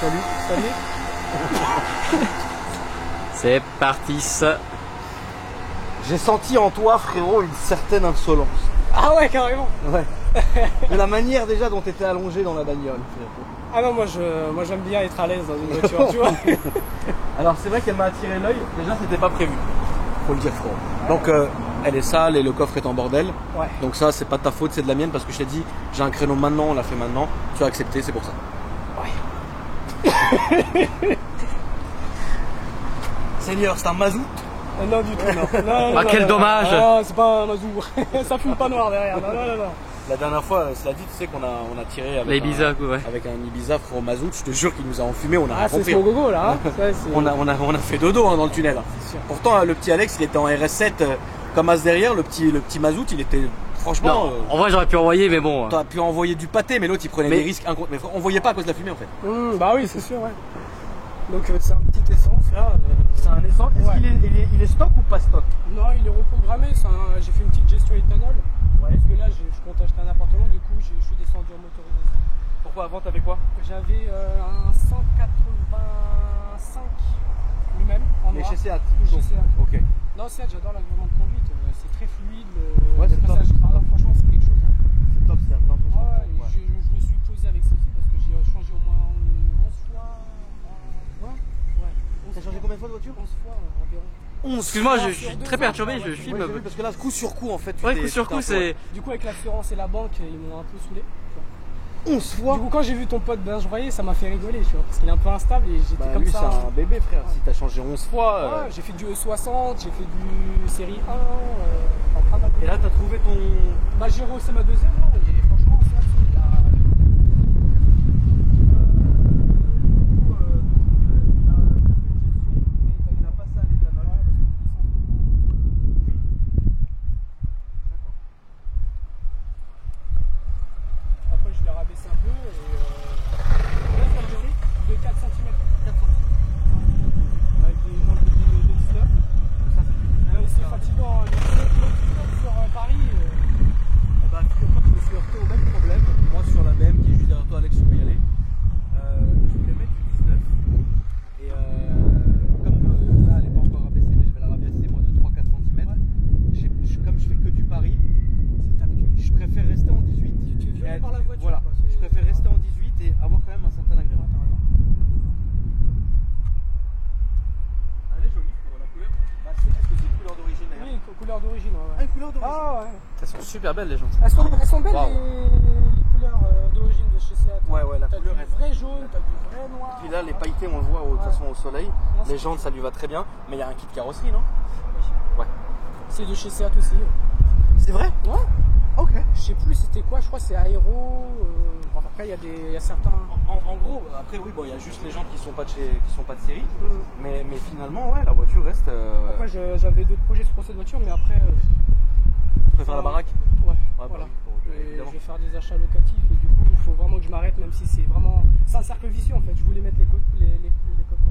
Salut, salut. C'est parti ça. J'ai senti en toi, frérot, une certaine insolence. Ah ouais, carrément. Ouais. De la manière déjà dont t'étais allongé dans la bagnole, frérot. Ah non, moi j'aime bien être à l'aise dans une voiture, tu vois. Alors c'est vrai qu'elle m'a attiré l'œil, déjà c'était pas prévu. Faut le dire, frérot. Donc elle est sale et le coffre est en bordel. Ouais. Donc ça c'est pas de ta faute, c'est de la mienne parce que je t'ai dit j'ai un créneau maintenant, on l'a fait maintenant. Tu as accepté, c'est pour ça. Ouais. Seigneur, c'est un mazout. Non du tout, non. Ah, quel dommage. Non, c'est pas un mazou. Ça fume pas noir derrière. Non. La dernière fois, cela dit, tu sais qu'on a tiré avec L'Ibiza, ouais. avec un Ibiza frérot mazout, je te jure qu'il nous a enfumé, on a rien Ah, c'est compris. son gogo là. Hein. On a fait dodo hein, dans le tunnel. sûr. Pourtant le petit Alex il était en RS7 comme as derrière, le petit mazout il était franchement. Non, en vrai j'aurais pu envoyer, mais bon. T'aurais pu envoyer du pâté, mais l'autre il prenait des risques mais on voyait pas à cause de la fumée en fait. Bah oui, c'est sûr, ouais. Donc c'est un petit essence là. C'est un essence. Est-ce Ouais. qu'il est stock ou pas stock? Non, il est reprogrammé. J'ai fait une petite gestion éthanol. Ouais. Parce que là, je compte acheter un appartement. Du coup, je suis descendu en motorisation. Pourquoi avant t'avais quoi? J'avais un 185 lui-même en Mais noir. chez Seat. Chez Seat. Ok. Non, Seat, j'adore l'agrément de conduite. C'est très fluide. Ouais, le c'est top. passage grave, franchement, c'est quelque chose. Hein. C'est top Seat. Hein, franchement. Ouais, et Ouais. je me suis posé avec celle-ci parce que j'ai changé au moins 11 fois. Ouais. Ouais. T'as changé combien de fois de voiture? 11 fois environ. 11 Excuse-moi, fois je sur suis 2 très ans, perturbé, ouais, je ouais, filme. Ouais, j'ai vu, parce que là coup sur coup en fait. Ouais, coup sur coup, c'est. Du coup, avec l'assurance et la banque, ils m'ont un peu saoulé. Tu vois. 11 fois. Du coup, quand j'ai vu ton pote Benjroyer, ça m'a fait rigoler, tu vois, parce qu'il est un peu instable et j'étais Bah, comme lui ça. c'est un bébé frère. Ouais. Si t'as changé 11 fois. Ouais, j'ai fait du E60, j'ai fait du série 1, enfin, pas mal de- Et là t'as trouvé ton. Bah, j'ai rehaussé ma deuxième, non, et franchement, c'est absolu. Après, je l'ai rabaissé un peu et de 4 cm. Avec des jantes de 19. Mais c'est fatigant, hein. Les 19 sur Paris. Bah, figure-toi que je me suis heurté au même problème. Moi, sur la BM qui est juste derrière toi, Alex, je peux y aller. Je voulais mettre du 19. Et comme là, elle n'est pas encore rabaissée, mais je vais la rabaisser moi de 3-4 cm. Comme je fais que du Paris, je préfère rester en 18. Tu es violé par la voiture. Voilà, quoi. je préfère rester en 18 et avoir quand même un certain agrément. Elle est jolie pour la couleur. Bah, est-ce que c'est une couleur d'origine d'ailleurs? Oui, couleur d'origine. Ouais. Ah, une couleur d'origine. Ah ouais. Elles sont super belles les gens. Elles sont belles Wow. les couleurs d'origine de chez Seat. Ouais, ouais, la T'as couleur du est- vrai jaune, t'as du vrai noir. Puis là, les pailletés, on le voit de toute Ouais. façon au soleil. Non, Les c'est- jantes, ça lui va très bien. Mais il y a un kit carrosserie, non? Ouais. C'est de chez Seat aussi. C'est vrai? Ouais. Ok. Je sais plus c'était quoi, je crois que c'est Aéro. Enfin, après, il y a certains. En gros, après, oui, bon, il y a juste les jantes qui sont pas de série. Mais finalement, ouais, la voiture reste. Après, j'avais d'autres projets pour cette voiture, mais après. Tu préfères la baraque? Ouais, bah voilà. oui, bon, Et évidemment. je vais faire des achats locatifs et du coup, il faut vraiment que je m'arrête, même si c'est vraiment. C'est un cercle vicieux en fait. Je voulais mettre les côtes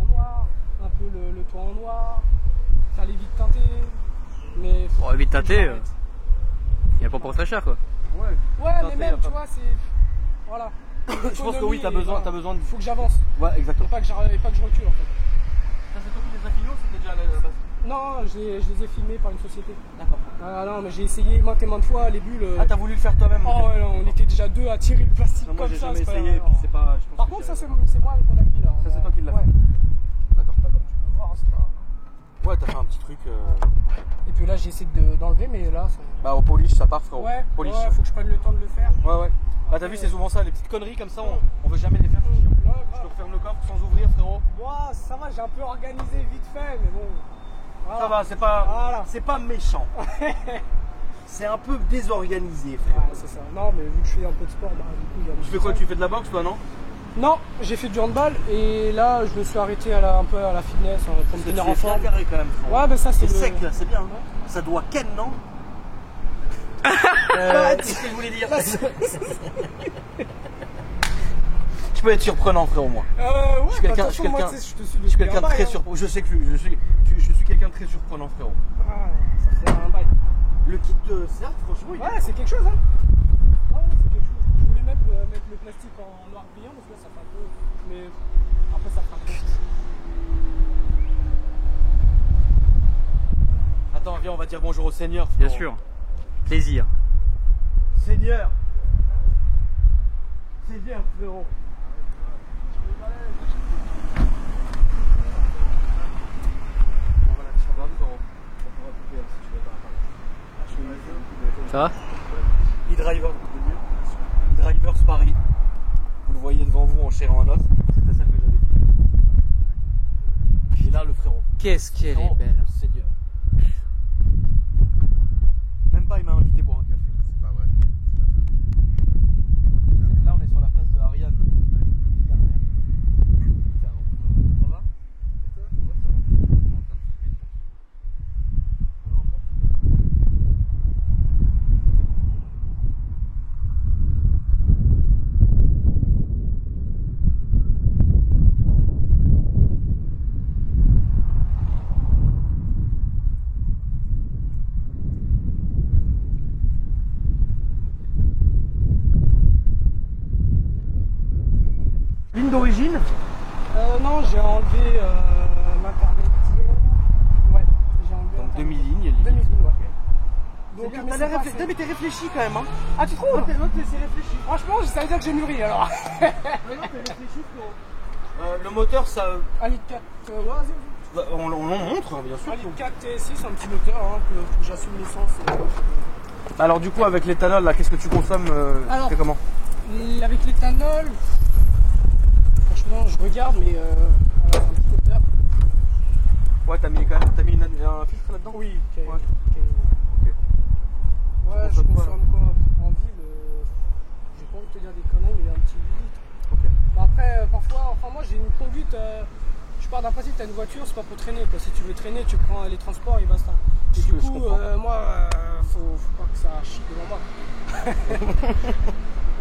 en noir, un peu le toit en noir, faire les vitres teintées. Mais. Bon, vite faut que je tâté, m'arrête. il n'y a pas pour très cher quoi. Ouais. Ouais, mais Teinté, même, y a tu pas- vois, c'est. Voilà. Je pense que oui, t'as besoin de. Il faut que j'avance. Ouais, exactement. Et pas que je recule en fait. Ça, c'est toi qui les as filmés ou c'était déjà à la base? Non, je les ai filmés par une société. D'accord. Ah non, mais j'ai essayé maintes et maintes fois les bulles. Ah, t'as voulu le faire toi-même? Oh ouais, non, on était déjà deux à tirer le plastique Non, moi, comme j'ai ça. jamais c'est pas- essayé, et puis c'est pas. je pense Par que contre, j'ai- ça c'est moi avec mon ami là. Ça, c'est toi qui l'as Ouais. fait. D'accord. Pas comme tu peux voir, c'est pas. Ouais, t'as fait un petit truc. Et puis là, j'ai essayé d'enlever, mais là, ça. Bah, au polish, ça part, frérot. Ouais, Polish. ouais, faut que je prenne le temps de le faire. Ouais, ouais. Bah, t'as vu, c'est souvent ça, les petites conneries comme ça, on veut jamais les faire, c'est chiant. Ouais, Je te referme le coffre sans ouvrir, frérot. Ouah, ça va, j'ai un peu organisé vite fait, mais bon. Voilà. Ça va, Voilà. c'est pas méchant. C'est un peu désorganisé, frérot. Ouais, c'est ça. Non, mais vu que je fais un peu de sport, bah du coup, il y a Tu fais quoi? Tu fais de la boxe, toi, non? Non, j'ai fait du handball et là, je me suis arrêté un peu à la fitness hein, pour me tenir en forme. carré quand même, frérot. Ouais, mais ça, c'est C'est le... sec, là, c'est bien. Hein. Ça doit ken, non? Qu'est-ce que je voulais dire? Je peux être surprenant, frérot, moi. Ouais, Je suis quelqu'un- bah, je suis attention, moi, quelqu'un- tu sais, je te suis Je suis depuis quelqu'un un de bail, très hein. surprenant. Je sais que je suis quelqu'un de très surprenant, frérot. Ah, ça fait un bail. Le kit de certes, franchement, il est- Ouais, c'est quelque chose, hein. Ouais, c'est quelque chose. Je voulais même mettre le plastique en noir brillant parce que là, ça fait un peu. Mais Après, ça fera trop. Attends, viens, on va dire bonjour au Seigneur. Bien frérot. sûr. Plaisir. Seigneur. Seigneur, frérot. Ça va? E-Driver, E-Drivers Paris. Vous le voyez devant vous en chair et en os. C'était ça que j'avais dit. Et là, le frérot. Qu'est-ce qu'elle est Oh, belle. Seigneur. Même pas, il m'a invité pour un café. C'est pas vrai. Là, on est sur la place de Ariane. Ça va? Ligne d'origine? Non, j'ai enlevé l'intermédiaire. Ouais, j'ai enlevé. Donc demi-ligne, ligne. Demi-ligne, ouais. Donc, mais t'as c'est l'air pas réfléchi. Mais t'es réfléchi quand même, hein? Ah, tu trouves? C'est réfléchi. Franchement, ça veut dire que j'ai mûri alors. Non, t'es réfléchi, frérot. Le moteur, ça. 1 litre 4, ouais, vas-y. On l'en montre, hein, bien sûr. 1 litre 4 TS6, un petit moteur, hein, que j'assume l'essence. Alors, du coup, avec l'éthanol, là, qu'est-ce que tu consommes? Alors, tu fais comment? Avec l'éthanol, franchement, je regarde, mais voilà, c'est un petit moteur. Ouais, t'as mis un filtre là-dedans? Oui, Ouais. Ouais, Tu je consommes quoi, consomme quoi en ville, j'ai pas envie de te dire des conneries, mais un petit 8 litres. Ok. Bon, après, parfois, enfin moi j'ai une conduite, je pars d'un principe, t'as une voiture, c'est pas pour traîner quoi. Si tu veux traîner, tu prends les transports et basta. Et du Je coup, comprends. moi, faut pas que ça chie devant moi.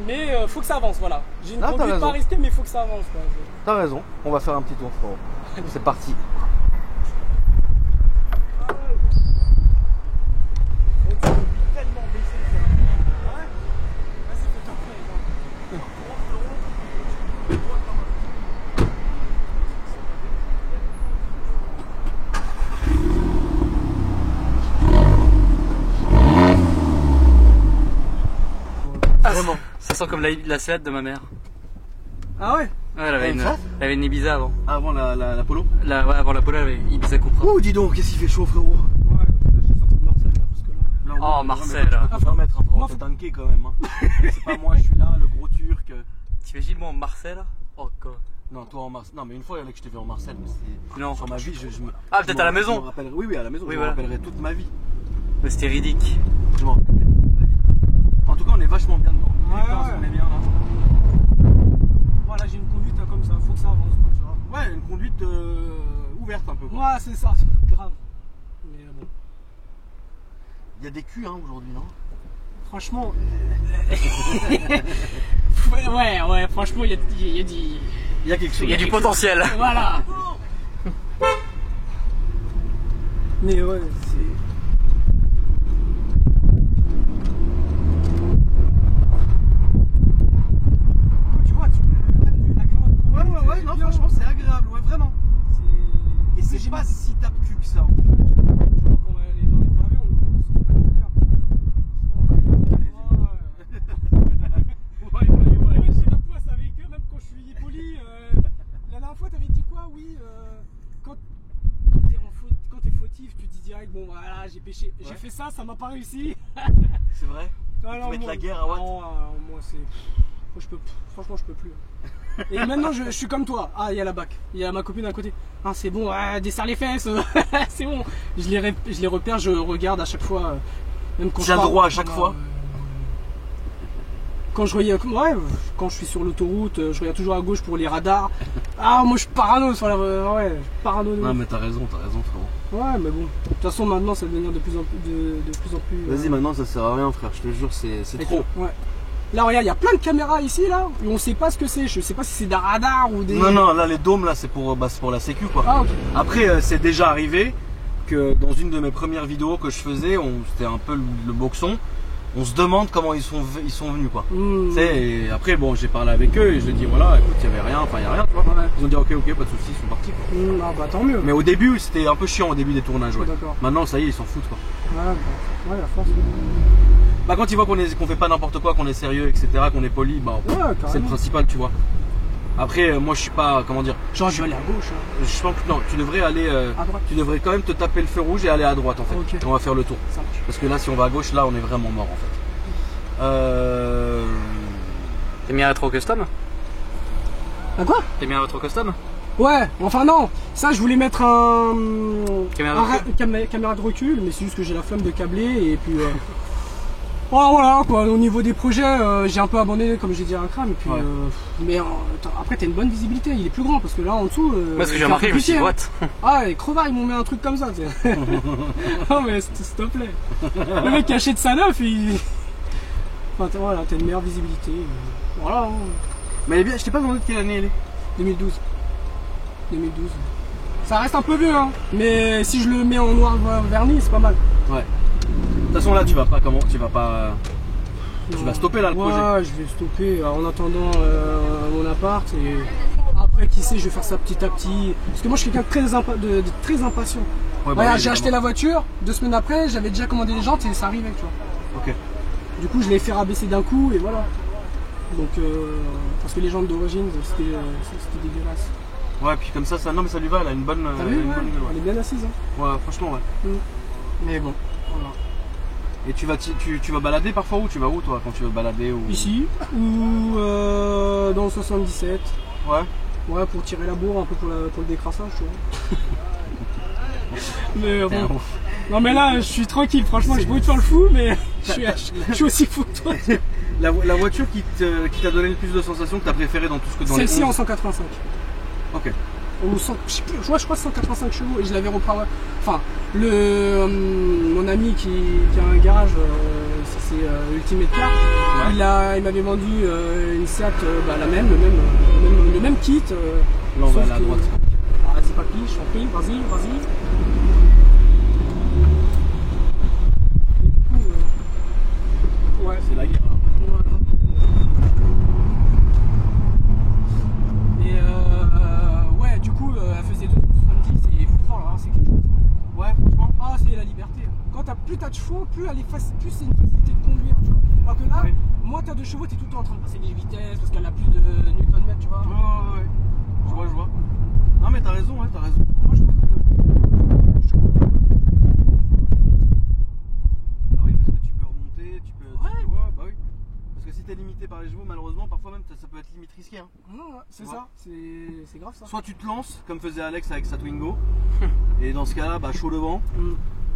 Mais faut que ça avance, voilà. J'ai une Ah, t'as conduite raison. pas risquée, mais faut que ça avance quoi. T'as raison, on va faire un petit tour, frérot. C'est parti. Tellement baissé, ouais. Vas-y, fais ton prêt. Ah, vraiment. Ça sent comme la salade de ma mère. Ah ouais? Ouais, elle avait Une une, salade elle avait une Ibiza avant. Avant la polo. Ouais, avant la Polo, elle avait Ibiza Cupra. Oh, dis donc, qu'est-ce qu'il fait chaud, frérot. Ouais, là j'ai sorti de Marseille là, parce que là. Là, Oh, ouais, Marcel, mais là. tu peux pas mettre un frérot, Moi, t'es tanké quand même. Hein. C'est pas moi, je suis là, le gros turc. T'imagines moi en Marseille là? Oh god. Non, toi en Marseille. Non, mais une fois, que je t'ai vu en Marseille, mais c'est. Non. Sur ma vie, je me. Ah, je peut-être me- à la maison. je me rappellerai- Oui, à la maison. Oui, je voilà. me rappellerai toute ma vie. Mais c'était ridicule. Je m'en rappellerai toute ma vie. En tout cas, on est vachement bien dedans. Ouais, Putain, ouais. on est bien là. Voilà, j'ai une conduite comme ça, faut que ça avance quoi, tu vois. Ouais, une conduite ouverte un peu. Quoi. Ouais, c'est ça, grave. Mais bon, Il y a des culs hein, aujourd'hui, non? franchement. ouais, franchement, il y a du. Il y a quelque chose. Il y a du potentiel. Voilà! Mais ouais, c'est. Tu vois, Ouais, non, franchement, c'est agréable, ouais, vraiment. Et c'est pas si tape-cul que ça. Quand on est dans les pavés, on se fait pas de peur. Ouais, j'ai la poisse avec eux, même quand je suis poli. La dernière fois, t'avais dit quoi? Oui, quand t'es fautif, tu dis direct, bon voilà, j'ai péché. J'ai fait ça, ça m'a pas réussi. C'est vrai? Alors, mettre la guerre à Watt. Non, moi c'est. Franchement, je peux plus. Et maintenant, je suis comme toi. Ah, il y a la bac. Il y a ma copine à côté. Ah, c'est bon, desserre les fesses. C'est bon. Je les repère, je regarde à chaque fois. Même quand Tu as je pars, droit à chaque fois? Quand je voyais, ouais, quand je suis sur l'autoroute, je regarde toujours à gauche pour les radars. Ah, moi je suis parano sur la. Ouais, je suis parano. Non, mais t'as raison, frérot. Ouais, mais bon. De toute façon, maintenant, ça va devenir de plus en plus. Vas-y, maintenant, ça sert à rien, frère, je te jure, c'est trop. Ouais. Là, regarde, il y a plein de caméras ici, là, et on sait pas ce que c'est. Je sais pas si c'est des radars ou des. Non, là, les dômes, là, c'est pour la sécu, quoi. Ah, ok. Après, c'est déjà arrivé que dans une de mes premières vidéos que je faisais, c'était un peu le boxon. on se demande comment ils sont venus quoi. Tu sais, et après bon j'ai parlé avec eux et je dis voilà écoute il y avait rien, enfin il y a rien tu vois. Ouais. Ils ont dit ok pas de soucis, ils sont partis quoi. Ah bah tant mieux. Mais au début c'était un peu chiant au début des tournages ouais. D'accord. Maintenant ça y est ils s'en foutent quoi. Ouais, bah, ouais la force. Bah quand ils voient qu'on fait pas n'importe quoi, qu'on est sérieux etc, qu'on est poli, bah c'est le principal tu vois. Après moi je suis pas comment dire. Genre je vais aller à gauche. Hein. Je pense que non, tu devrais aller à droite. Tu devrais quand même te taper le feu rouge et aller à droite en fait. Okay. Et on va faire le tour. Ça marche. Parce que là si on va à gauche là on est vraiment mort en fait. T'es mis un rétro custom? Ah quoi? T'es mis un rétro custom? Ouais, enfin non, ça je voulais mettre caméra de recul, mais c'est juste que j'ai la flemme de câbler et puis voilà quoi, au niveau des projets j'ai un peu abandonné comme j'ai dit à un crâne et puis ouais. Mais après t'as une bonne visibilité, il est plus grand parce que là en dessous parce que j'ai remarqué je me suis dit what. Ah les crevards ils m'ont mis un truc comme ça non mais s'il te plaît, le mec qui achète sa neuf enfin voilà t'as une meilleure visibilité voilà. Mais elle est bien, je t'ai pas demandé de quelle année elle est. 2012. Ça reste un peu vieux, hein. Mais si je le mets en noir verni, c'est pas mal. Ouais. De toute façon là, tu vas stopper là le projet. Ouais, je vais stopper en attendant mon appart et après qui sait, je vais faire ça petit à petit. Parce que moi, je suis quelqu'un de très impatient. Ouais, Voilà, oui, j'ai acheté la voiture, 2 semaines après, j'avais déjà commandé les jantes et ça arrivait, tu vois. Ok. Du coup, je l'ai fait rabaisser d'un coup et voilà. Donc, parce que les jantes d'origine, c'était dégueulasse. Ouais, puis comme ça, non mais ça lui va, elle a une bonne. T'as vu, ouais, elle est bien assise. Hein. Ouais, franchement, ouais. Mais bon, voilà. Et tu vas balader parfois où? Tu vas où toi quand tu veux balader ou... Ici, ou dans le 77. Ouais. Ouais, pour tirer la bourre un peu pour le décrassage, tu vois. Mais bon. Non mais là, je suis tranquille, franchement, j'ai beau de faire le fou, mais je suis aussi fou que toi. La voiture qui t'a donné le plus de sensations, que t'as préféré dans tout ce que dans les celle-ci en 185. Ok. Ou 100, je sais plus, je crois 185 chevaux et je l'avais repris. Enfin, mon ami qui a un garage, c'est Ultimate Car, ouais. Il m'avait vendu une Seat, la même, le même kit. Là on va aller à droite. Vas-y papy, je t'en prie, vas-y. Ouais, c'est la guerre. Et ouais, du coup, elle faisait 270 et franchement, là, c'est quelque chose. Ouais, franchement, c'est la liberté. Quand plus t'as de chevaux, plus c'est une facilité de conduire, tu vois. Alors que là, moins t'as de chevaux, t'es tout le temps en train de passer les vitesses parce qu'elle a plus de Newton-mètre, tu vois. Ouais. Je vois. Non, mais t'as raison, Moi, je trouve que. Ah oui, parce que tu peux remonter, tu peux. Ouais, bah oui. Parce que si t'es limité par les chevaux, malheureusement, parfois même ça peut être limite risqué. Hein. Non, c'est ça, c'est grave ça. Soit tu te lances, comme faisait Alex avec sa Twingo, et dans ce cas-là, chaud devant.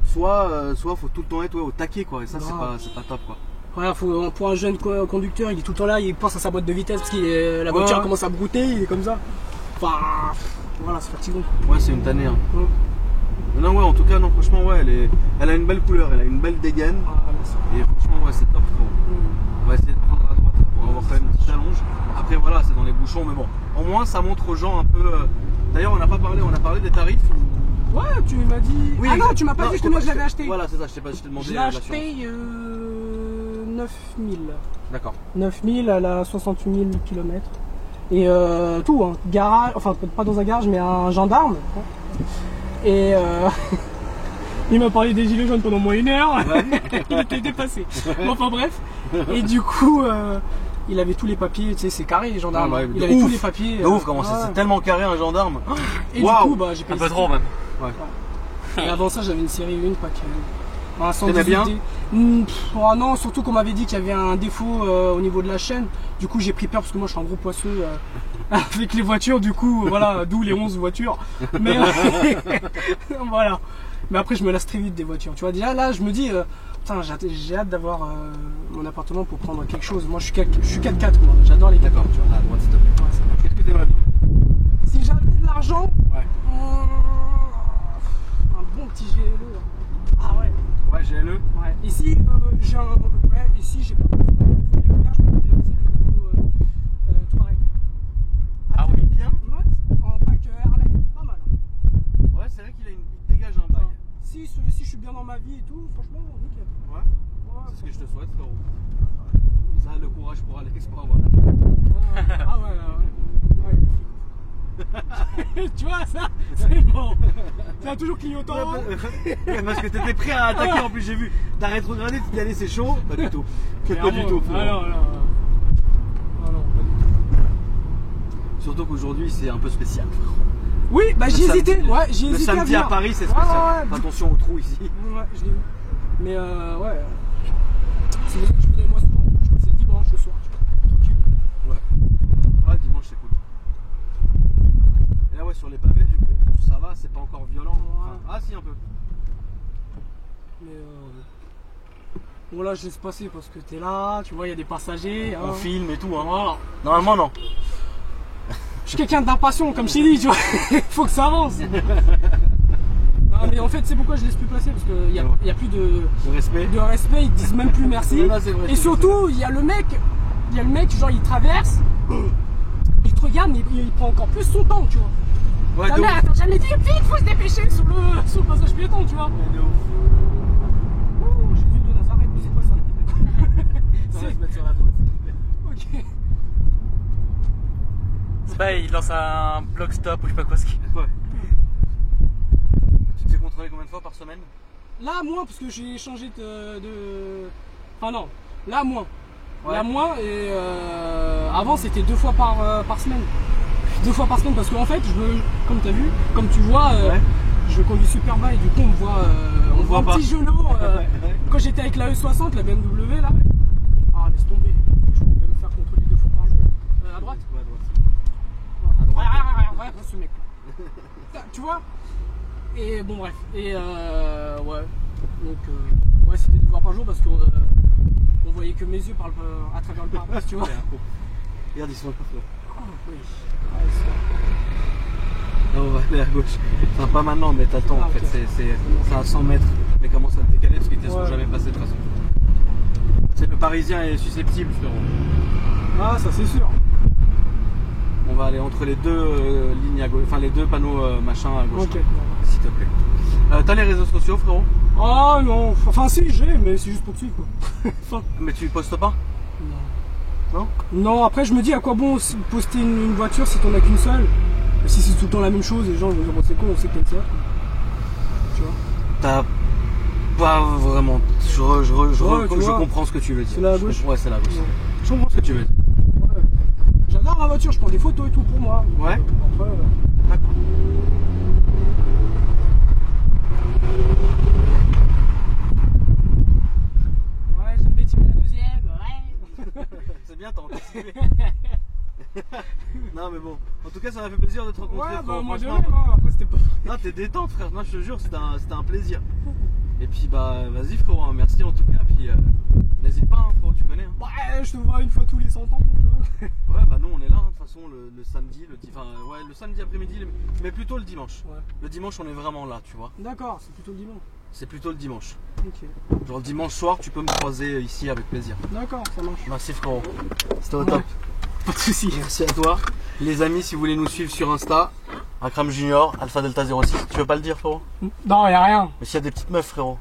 Soit faut tout le temps être au taquet, quoi. Et ça, c'est pas top, quoi. Voilà, pour un jeune conducteur, il est tout le temps là, il pense à sa boîte de vitesse parce que la voiture commence à brouter, il est comme ça. Enfin, voilà, c'est fatigant. Ouais, c'est une tannée. Hein. Non, ouais, en tout cas, non, franchement, ouais, elle a une belle couleur, elle a une belle dégaine. Et franchement, ouais, c'est top. On va essayer de prendre à droite pour avoir quand même une petite allonge. Après, voilà, c'est dans les bouchons, mais bon, au moins, ça montre aux gens un peu. D'ailleurs, on a parlé des tarifs. Ouais, tu m'as dit. Oui, non, tu m'as pas dit que moi je l'avais acheté. Voilà, c'est ça, je t'ai demandé. Je l'ai acheté 9000. D'accord. 9000, elle a 68 000 km. Et tout, hein, garage, enfin pas dans un garage, mais un gendarme. Et il m'a parlé des gilets jaunes pendant moins 1 heure. Ouais. Il était dépassé. Bon, enfin bref. Et du coup, il avait tous les papiers, tu sais, c'est carré les gendarmes. Il avait tous les papiers. Ouf, comment c'est tellement carré un gendarme. Et du coup, j'ai payé un peu trop même. Ouais. Et avant ça, j'avais une série 1, quoi. T'aimais bien? Non, surtout qu'on m'avait dit qu'il y avait un défaut au niveau de la chaîne. Du coup, j'ai pris peur parce que moi, je suis un gros poisseux avec les voitures. Du coup, voilà, d'où les 11 voitures. Mais voilà. Mais après, je me lasse très vite des voitures. Tu vois, déjà là, je me dis, putain, j'ai hâte d'avoir mon appartement pour prendre quelque chose. Moi, je suis 4x4, moi. J'adore les 4x4. D'accord, tu vois. À droite, s'il te plaît. Qu'est-ce que t'aimerais bien? Si j'avais de l'argent, un bon petit GLE. Ah ouais. Ouais, GLE. Ouais. Ici, j'ai un. Ouais, ici, j'ai pas. Je peux le Touareg. Ah oui, bien. Ouais, en pack Harley. Pas mal. Ouais, c'est vrai qu'il dégage un bail. Si je suis bien dans ma vie et tout, franchement, nickel. Ouais. C'est ce que je te souhaite, frérot. Ça, le courage pour Alex pour avoir la Ah ouais, ouais. Tu vois, ça, c'est bon. Ça a toujours clignotant. Parce que t'étais prêt à attaquer en plus, j'ai vu. T'as rétrogradé, tu t'es allé, c'est chaud. Pas du tout. Pas du tout, frérot. Ah non, pas du tout. Surtout qu'aujourd'hui, c'est un peu spécial. Oui, bah j'y hésitais. Ouais, j'y Le hésitais à samedi venir. à Paris, c'est spécial. Ouais. Attention au trou ici. Ouais, je l'ai vu. Mais ouais. C'est pour ça que je venais moi souvent. C'est le dimanche le soir. Tranquille. Ouais. Ouais, dimanche c'est cool. Et là, ouais, sur les pavés, du coup, ça va, c'est pas encore violent. Enfin, ah, si, un peu. Mais bon, là, je laisse passer parce que t'es là, tu vois, il y a des passagers. On filme et tout, hein. Voilà. Normalement, non. Je suis quelqu'un d'impatient, comme je t'ai dit, tu vois. Faut que ça avance. Non, mais en fait, c'est pourquoi je laisse plus passer parce qu'il y a plus de respect. Ils te disent même plus merci. Là, c'est vrai, et surtout, il y a le mec, genre, il traverse, il te regarde, mais il prend encore plus son temps, tu vois. Ouais, Ta mère, elle t'a jamais dit vite, faut se dépêcher sur le passage piéton, tu vois. Ouais, de ouf. Oh, Jésus de Nazareth, c'est quoi ça? Ça va se mettre sur la droite. Ok. C'est pas, il lance un bloc stop ou je sais pas quoi ce qui. Ouais. Tu te fais contrôler combien de fois par semaine? Là, moins, parce que j'ai changé de. Enfin, non, là, moins. Ouais. Là, moins, et avant, c'était 2 fois par semaine. 2 fois par semaine, parce qu'en fait, comme tu as vu, comme tu vois, Ouais. je conduis super bas et du coup, on me voit, On voit un pas. petit genou. Ouais. Quand j'étais avec la E60, la BMW, là, ah, laisse tomber. Je pouvais me faire contrôler 2 fois par jour. À droite. Ouais, à droite. Ouais, ce mec. Tu vois. Et bon, bref. Et ouais. Donc, ouais, c'était 2 fois par jour parce qu'on on voyait que mes yeux à travers le pare-brise, tu vois. Regarde, ils sont là. Oh, oui. Là, on va aller à gauche. Enfin, pas maintenant, mais t'as le temps Ah, en fait. ok. C'est à 100 mètres. Mais commence à te décaler parce qu'ils ne te sont Ouais. jamais passés de toute façon. C'est le Parisien est susceptible, frérot. Ah, ça c'est sûr. On va aller entre les deux lignes à gauche, enfin les deux panneaux machin à gauche. Ok. S'il te plaît. T'as les réseaux sociaux, frérot? Oh non, enfin si j'ai, mais c'est juste pour suivre quoi. Enfin, Mais tu postes pas? Non? non, après je me dis à quoi bon poster une voiture si t'en as qu'une seule. Si c'est tout le temps la même chose, les gens vont dire bon c'est con, on sait que t'aimes ça. Tu vois. T'as pas vraiment. Je vois. comprends ce que tu veux dire. C'est la gauche? Ouais, c'est la gauche. Ouais. Je comprends ce que tu veux dire. Ouais. J'adore ma voiture, je prends des photos et tout pour moi. Ouais. Après, D'accord. ouais, jamais tiré la deuxième, ouais. C'est bien, t'as anticipé. Non, mais bon. En tout cas, ça m'a fait plaisir de te rencontrer. Ouais, frérot. bah moi de Franchement, même, hein. Après c'était pas. non, t'es détente, frère. Non, je te jure, c'était un plaisir. Et puis, bah, vas-y, frérot. Hein. Merci en tout cas. Puis, n'hésite pas, hein, frérot, tu connais. Hein. Ouais, je te vois une fois tous les 100 ans, tu vois. Ouais, bah, nous, on est là, hein, de toute façon, le samedi, le samedi après-midi, mais plutôt le dimanche. Ouais. Le dimanche, on est vraiment là, tu vois. D'accord, c'est plutôt le dimanche. C'est plutôt le dimanche. Ok. Genre, le dimanche soir, tu peux me croiser ici avec plaisir. D'accord, ça marche. Merci, frérot. C'était au Ouais. top. Pas de soucis. Merci à toi. Les amis, si vous voulez nous suivre sur Insta, Akram Junior, Alpha Delta 06. Tu veux pas le dire, frérot? Non, y'a rien. Mais s'il y a des petites meufs, frérot.